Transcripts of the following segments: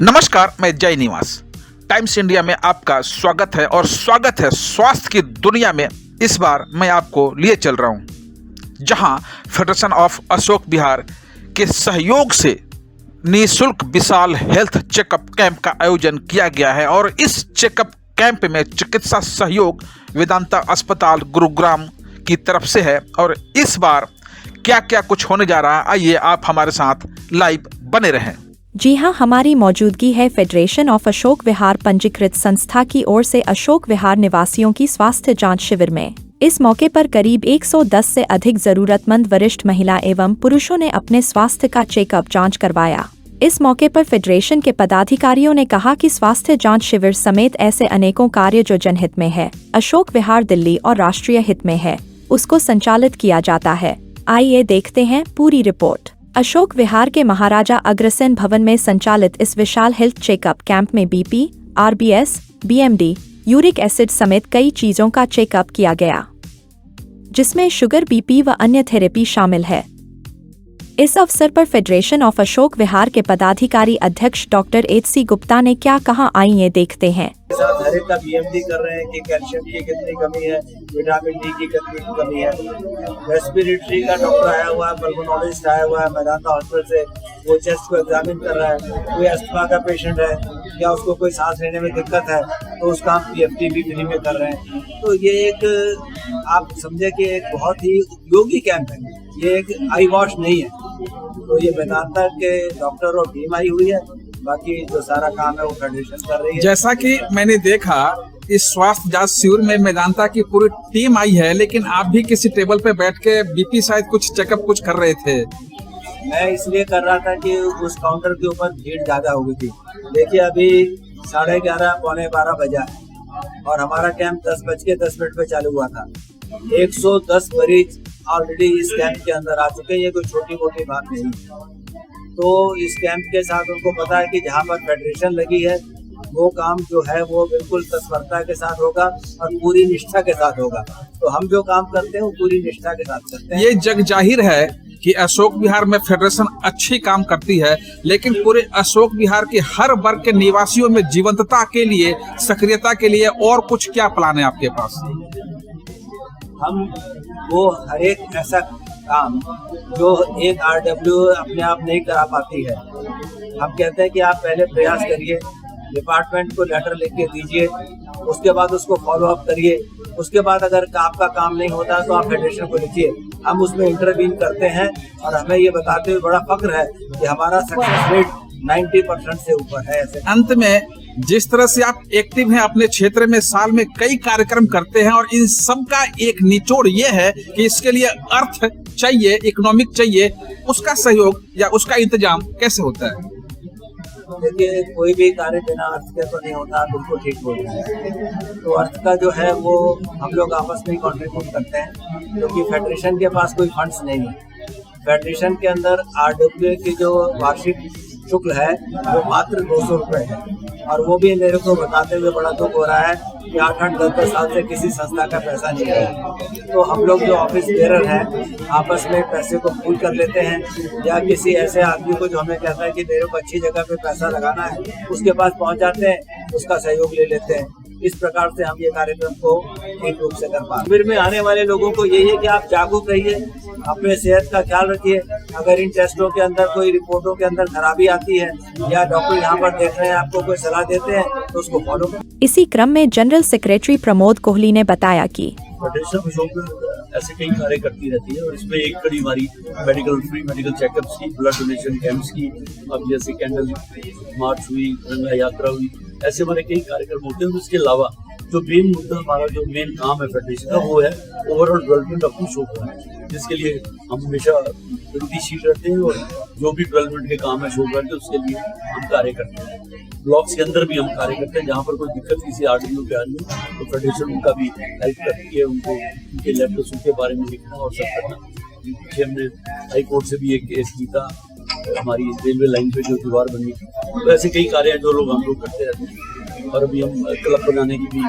नमस्कार, मैं जय निवास। टाइम्स इंडिया में आपका स्वागत है और स्वागत है स्वास्थ्य की दुनिया में। इस बार मैं आपको लिए चल रहा हूं जहां फेडरेशन ऑफ अशोक विहार के सहयोग से निःशुल्क विशाल हेल्थ चेकअप कैंप का आयोजन किया गया है और इस चेकअप कैंप में चिकित्सा सहयोग वेदांता अस्पताल गुरुग्राम की तरफ से है। और इस बार क्या क्या कुछ होने जा रहा है, आइए आप हमारे साथ लाइव बने रहें। जी हां, हमारी मौजूदगी है फेडरेशन ऑफ अशोक विहार पंजीकृत संस्था की ओर से अशोक विहार निवासियों की स्वास्थ्य जांच शिविर में। इस मौके पर करीब 110 से अधिक जरूरतमंद वरिष्ठ महिला एवं पुरुषों ने अपने स्वास्थ्य का चेकअप जांच करवाया। इस मौके पर फेडरेशन के पदाधिकारियों ने कहा कि स्वास्थ्य जांच शिविर समेत ऐसे अनेकों कार्य जो जनहित में है, अशोक विहार दिल्ली और राष्ट्रीय हित में है, उसको संचालित किया जाता है। आइए देखते हैं पूरी रिपोर्ट। अशोक विहार के महाराजा अग्रसेन भवन में संचालित इस विशाल हेल्थ चेकअप कैंप में BP, RBS, BMD, uric acid समेत कई चीजों का चेकअप किया गया, जिसमें शुगर, बीपी व अन्य थेरेपी शामिल है। इस अवसर पर फेडरेशन ऑफ अशोक विहार के पदाधिकारी अध्यक्ष डॉक्टर एच.सी. गुप्ता ने क्या कहा, आइए देखते हैं। हर एक का बीएमडी कर रहे हैं कि कैल्शियम की कितनी कमी है, विटामिन डी की कितनी कमी है। रेस्पिरेटरी का डॉक्टर आया हुआ है, पल्मोनोलॉजिस्ट आया हुआ है मेदांता हॉस्पिटल से, वो चेस्ट को एग्जामिन कर रहा है। कोई अस्थमा का पेशेंट है या उसको कोई सांस लेने में दिक्कत है तो उसका हम पीएफटी भी फ्री में कर रहे हैं। तो ये एक आप समझे कि एक बहुत ही उपयोगी कैंप है, ये एक आई वॉश नहीं है। तो ये वेदांता के डॉक्टर और टीम आई हुई है, बाकी जो सारा काम है वो फेडरेशन कर रही है। जैसा कि मैंने देखा इस स्वास्थ्य जांच शिविर में मेदांता की पूरी टीम आई है, लेकिन आप भी किसी टेबल पे बैठ के बीपी शायद कुछ चेकअप कुछ कर रहे थे। मैं इसलिए कर रहा था कि उस काउंटर के ऊपर भीड़ ज्यादा हो गई थी। देखिए अभी 11:30 पौने 12 बजा है और हमारा कैंप 10:10 पे चालू हुआ था। 110 मरीज ऑलरेडी इस कैंप के अंदर आ चुके हैं। ये कोई छोटी मोटी बात नहीं। तो इस कैंप के साथ उनको पता है कि जहाँ पर फेडरेशन लगी है वो काम जो है वो बिल्कुल तत्परता के साथ होगा और पूरी निष्ठा के साथ होगा। तो हम जो काम करते हैं वो पूरी निष्ठा के साथ करते हैं। ये जग जाहिर है कि अशोक विहार में फेडरेशन अच्छी काम करती है, लेकिन पूरे अशोक विहार के हर वर्ग के निवासियों में जीवंतता के लिए, सक्रियता के लिए और कुछ क्या प्लान है आपके पास? हम वो हर एक ऐसा काम जो एक आरडब्ल्यू अपने आप नहीं करा पाती है, हम कहते हैं कि आप पहले प्रयास करिए, डिपार्टमेंट को लेटर लिख के दीजिए, उसके बाद उसको फॉलो अप करिए। उसके बाद अगर आपका काम नहीं होता तो आप फेडरेशन को लिखिए, हम उसमें इंटरवीन करते हैं। और हमें ये बताते हुए बड़ा फक्र है कि हमारा सक्सेस रेट 90% से ऊपर है। ऐसे अंत में जिस तरह से आप एक्टिव हैं अपने क्षेत्र में, साल में कई कार्यक्रम करते हैं और इन सब का एक निचोड़ ये है कि इसके लिए अर्थ चाहिए, इकोनॉमिक चाहिए, उसका सहयोग या उसका इंतजाम कैसे होता है? देखिए कोई भी कार्य बिना अर्थ के तो नहीं होता, बिल्कुल ठीक बोल रहे हैं। तो अर्थ का जो है वो हम लोग आपस में कंट्रीब्यूट करते हैं, क्योंकि फेडरेशन के पास कोई फंड्स नहीं है। फेडरेशन के अंदर आरडब्ल्यू की जो वार्षिक शुल्क है वो मात्र 200 रुपये है, और वो भी मेरे को बताते हुए बड़ा दुख हो रहा है कि 8-8, 10-10 साल से किसी संस्था का पैसा नहीं आया। तो हम लोग जो ऑफिस बेरर हैं आपस में पैसे को पूल कर लेते हैं, या किसी ऐसे आदमी को जो हमें कहता है कि मेरे को अच्छी जगह पे पैसा लगाना है उसके पास पहुंच जाते हैं, उसका सहयोग ले लेते हैं। इस प्रकार से हम ये कार्यक्रम को एक रूप से कर पाते हैं। शिविर में आने वाले लोगों को यही है कि आप जागरूक रहिए, अपने सेहत का ख्याल रखिए। अगर इन टेस्टों के अंदर कोई रिपोर्टों के अंदर खराबी आती है या डॉक्टर यहाँ पर देख रहे हैं आपको कोई सलाह देते हैं तो उसको फॉलो करें। इसी क्रम में जनरल सेक्रेटरी प्रमोद कोहली ने बताया कि फेडरेशन ऐसे कई कार्य करती रहती है और इसमें एक कड़ी हमारी फ्री मेडिकल चेकअप्स की, ब्लड डोनेशन कैंप्स की, अब जैसे कैंडल मार्च हुई, गंगा यात्रा हुई, ऐसे हमारे कई कार्यक्रम होते हैं। उसके अलावा जो मेन मुद्दा हमारा जो मेन काम है फेडरेशन का वो है overall development of Ashok Vihar, जिसके लिए हम हमेशा प्रगतिशील रहते हैं और जो भी डेवलपमेंट के काम है अशोक विहार के उसके लिए हम कार्य करते हैं। ब्लॉक्स के अंदर भी हम कार्य करते हैं, जहाँ पर कोई दिक्कत किसी आरडब्ल्यू के आ रही है तो फेडरेशन उनका भी हेल्प करती है, उनको उनके लेटर्स उनके बारे में लिखना और सब करना। पीछे हमने हाई कोर्ट से भी एक केस जीता, हमारी रेलवे लाइन पे जो दीवार बनी, तो ऐसे कई कार्य हैं जो हम लोग करते रहते हैं। और अभी हम क्लब बनाने की भी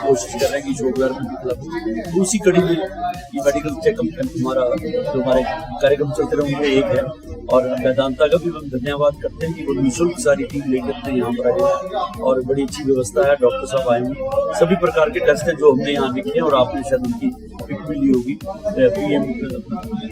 कोशिश कर रहे हैं कि अशोक विहार में भी क्लब हो। तो उसी कड़ी में ये मेडिकल चेकअप कैंप हमारा जो हमारे कार्यक्रम चलते रहे उनमें एक है। और वेदांता का भी हम धन्यवाद करते हैं कि वो निःशुल्क सारी टीम लेकर अपने यहाँ पर आए और बड़ी अच्छी व्यवस्था है। डॉक्टर साहब आए हैं, सभी प्रकार के टेस्ट हैं जो हमने यहाँ लिखे हैं और आपने शायद उनकी पिक भी ली होगी। PM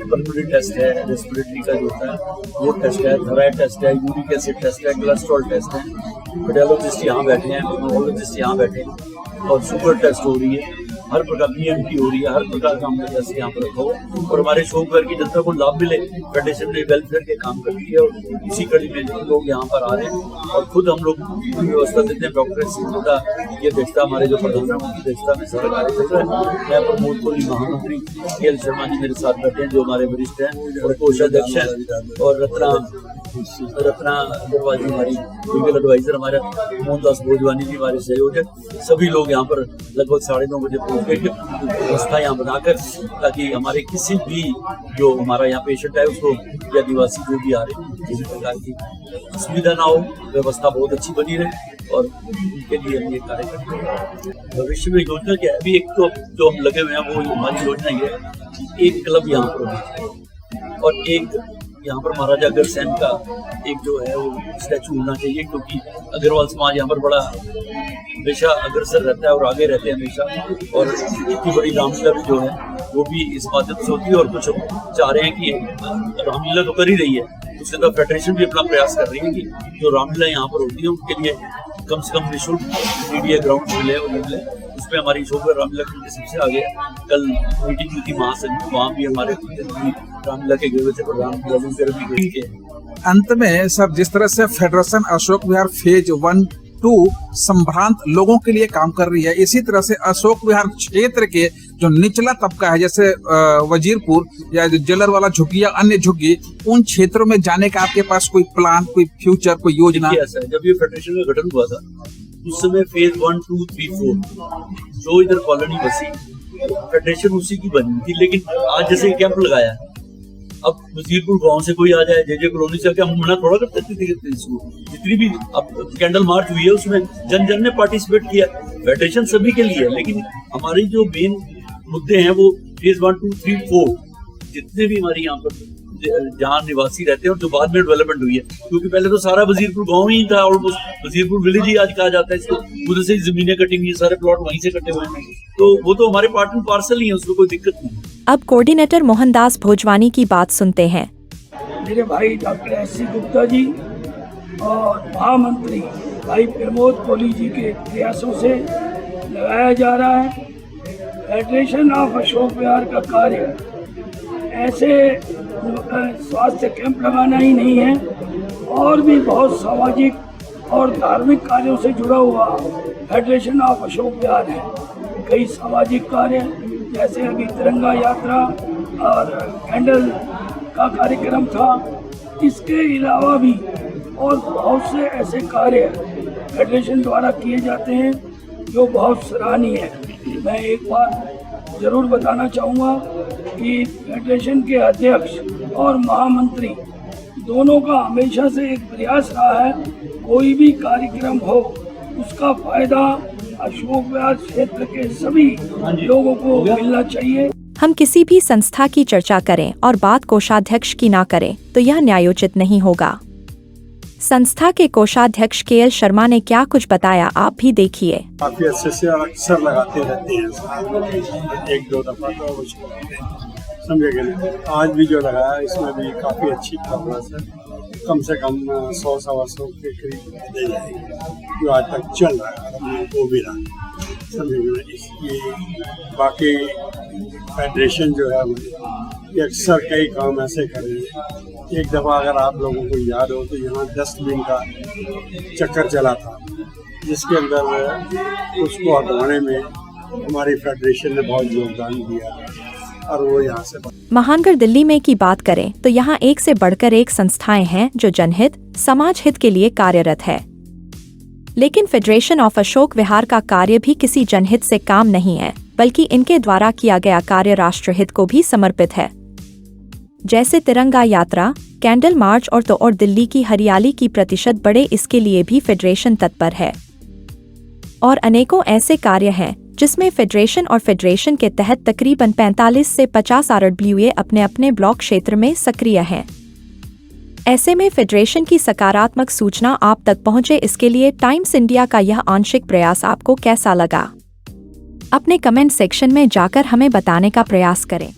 पल्मोनरी टेस्ट है, रेस्पिरेटरी का जो होता है वो टेस्ट है, थायराइड टेस्ट है, यूरिक एसिड टेस्ट है, कोलेस्ट्रॉल टेस्ट है, कार्डियोलॉजिस्ट यहाँ बैठे हैं, न्यूरोलॉजिस्ट यहाँ बैठे हैं और शुगर टेस्ट हो रही है, हर प्रकार BMT हो रही है, हर प्रकार का हमने जैसे यहाँ पर रखा हो और हमारे अशोक विहार की जनता को लाभ मिले। फेडरेशन में वेलफेयर के काम करती है और इसी कड़ी में लोग यहाँ पर आ रहे हैं और खुद हम लोग व्यवस्था देते हैं। डॉक्टर सिंह का ये अध्यक्षता, हमारे जो प्रधान है उनकी अध्यक्षता में सारा कार्य चल रहा है। मैं प्रमोद कोहली महामंत्री KL शर्मा जी मेरे साथ बैठे हैं जो हमारे वरिष्ठ हैं और कोषाध्यक्ष हैं और रत्ना अग्रवाल जी हमारी लीगल एडवाइजर, हमारे मोहनदास भोजवानी जी हमारे सहयोजक, सभी लोग यहाँ पर लगभग 9:30 बजे पहुँच गए व्यवस्था यहाँ बनाकर, ताकि हमारे किसी भी जो हमारा यहाँ पेशेंट है उसको या निवासी जो भी आ रहे हैं किसी प्रकार की असुविधा ना हो, व्यवस्था बहुत अच्छी बनी रहे और उनके लिए हम ये कार्य करते हैं। भविष्य में योजना क्या है, अभी एक तो जो हम लगे हुए हैं वो हमारी योजना ये है कि एक क्लब यहाँ पर होना और एक यहाँ पर महाराजा अग्रसेन का एक जो है वो स्टैचू होना चाहिए, क्योंकि अग्रवाल समाज यहाँ पर बड़ा हमेशा अग्रसर रहता है और आगे रहते हैं हमेशा। और इतनी बड़ी रामलीला भी जो है वो भी इस माध्यम से होती है और कुछ चाह रहे हैं कि रामलीला तो कर ही रही है, उसके अंदर फेडरेशन भी अपना प्रयास कर रही है कि जो रामलीला यहाँ पर होती है उनके लिए कम से कम निःशुल्क मीडिया ग्राउंड मिले और मिले। उसमें हमारी अशोक विहार रामलीला कमेटी सबसे आगे। कल मीटिंग हुई थी महासंघ, वहाँ भी हमारे रामलीला के गए थे प्रधान। अंत में सर, जिस तरह से फेडरेशन अशोक विहार फेज 1-2 संभ्रांत लोगों के लिए काम कर रही है, इसी तरह से अशोक विहार क्षेत्र के जो निचला तबका है जैसे वजीरपुर या जेलर वाला झुग्गी या अन्य झुग्गी, उन क्षेत्रों में जाने का आपके पास कोई प्लान, कोई फ्यूचर, कोई योजना? ऐसा है, जब ये फेडरेशन का गठन हुआ था उस समय फेज 1, 2, 3, 4 जो इधर कॉलोनी बसी फेडरेशन उसी की बनी थी। लेकिन आज जैसे कैंप लगाया है, अब वजीरपुर गांव से कोई आ जाए, जे कॉलोनी से आके हम मना थोड़ा करते थे इसको। जितनी भी अब कैंडल मार्च हुई है उसमें जन जन ने पार्टिसिपेट किया। फेडरेशन सभी के लिए है, लेकिन हमारी जो मेन मुद्दे हैं वो फेज 1, 2, 3, 4 जितने भी हमारे यहाँ पर जहाँ निवासी रहते हैं और जो बाद में डेवलपमेंट हुई है, क्योंकि पहले तो सारा वजीरपुर गांव ही था, ऑलमोस्ट वजीरपुर विलेज ही आज कहा जाता है इसको। उधर से जमीनें कटी हुई, सारे प्लॉट वहीं से कटे हुए हैं, तो वो तो हमारे पार्ट एंड पार्सल ही है, उसमें कोई दिक्कत नहीं। अब कोऑर्डिनेटर मोहनदास भोजवानी की बात सुनते हैं। मेरे भाई डॉक्टर S.C. गुप्ता जी और महामंत्री भाई प्रमोद कोहली जी के प्रयासों से लगाया जा रहा है। फेडरेशन ऑफ अशोक विहार का कार्य ऐसे स्वास्थ्य कैंप लगाना ही नहीं है, और भी बहुत सामाजिक और धार्मिक कार्यों से जुड़ा हुआ फेडरेशन ऑफ अशोक विहार है। कई सामाजिक कार्य जैसे अभी तिरंगा यात्रा और कैंडल का कार्यक्रम था, इसके अलावा भी और बहुत से ऐसे कार्य फेडरेशन द्वारा किए जाते हैं जो बहुत सराहनीय है। मैं एक बार जरूर बताना चाहूँगा कि फेडरेशन के अध्यक्ष और महामंत्री दोनों का हमेशा से एक प्रयास रहा है, कोई भी कार्यक्रम हो उसका फायदा अशोक विहार क्षेत्र के सभी लोगों को मिलना चाहिए। हम किसी भी संस्था की चर्चा करें और बात कोषाध्यक्ष की ना करें तो यह न्यायोचित नहीं होगा। संस्था के कोषाध्यक्ष KL शर्मा ने क्या कुछ बताया, आप भी देखिए। काफी अच्छे से और अक्सर लगाते रहते हैं, 1-2 दफा तो समझे गए। आज भी जो लगाया इसमें भी काफी अच्छी परफॉर्मेंस है, कम से कम 100-125 के करीब दे जाएगी जो आज तक चल रहा है, अपने को भी रहा समझे गए। इसलिए बाकी फेडरेशन जो है ये अक्सर कई काम ऐसे कर रही है। एक दफ़ा अगर आप लोगों को याद हो तो यहाँ डस्टबिन का चक्कर चला था, जिसके अंदर उसको हटवाने में हमारी फेडरेशन ने बहुत योगदान दिया और वो यहाँ से। महानगर दिल्ली में की बात करें तो यहाँ एक से बढ़कर एक संस्थाएं हैं जो जनहित, समाज हित के लिए कार्यरत है। लेकिन फेडरेशन ऑफ अशोक विहार का कार्य भी किसी जनहित से काम नहीं है, बल्कि इनके द्वारा किया गया कार्य राष्ट्रहित को भी समर्पित है। जैसे तिरंगा यात्रा, कैंडल मार्च और दिल्ली की हरियाली की प्रतिशत बढ़े, इसके लिए भी फेडरेशन तत्पर है। और अनेकों ऐसे कार्य हैं जिसमें फेडरेशन और फेडरेशन के तहत तकरीबन 45 से 50 RWA अपने अपने ब्लॉक क्षेत्र में सक्रिय हैं। ऐसे में फेडरेशन की सकारात्मक सूचना आप तक पहुंचे, इसके लिए टाइम्स इंडिया का यह आंशिक प्रयास आपको कैसा लगा? अपने कमेंट सेक्शन में जाकर हमें बताने का प्रयास करें।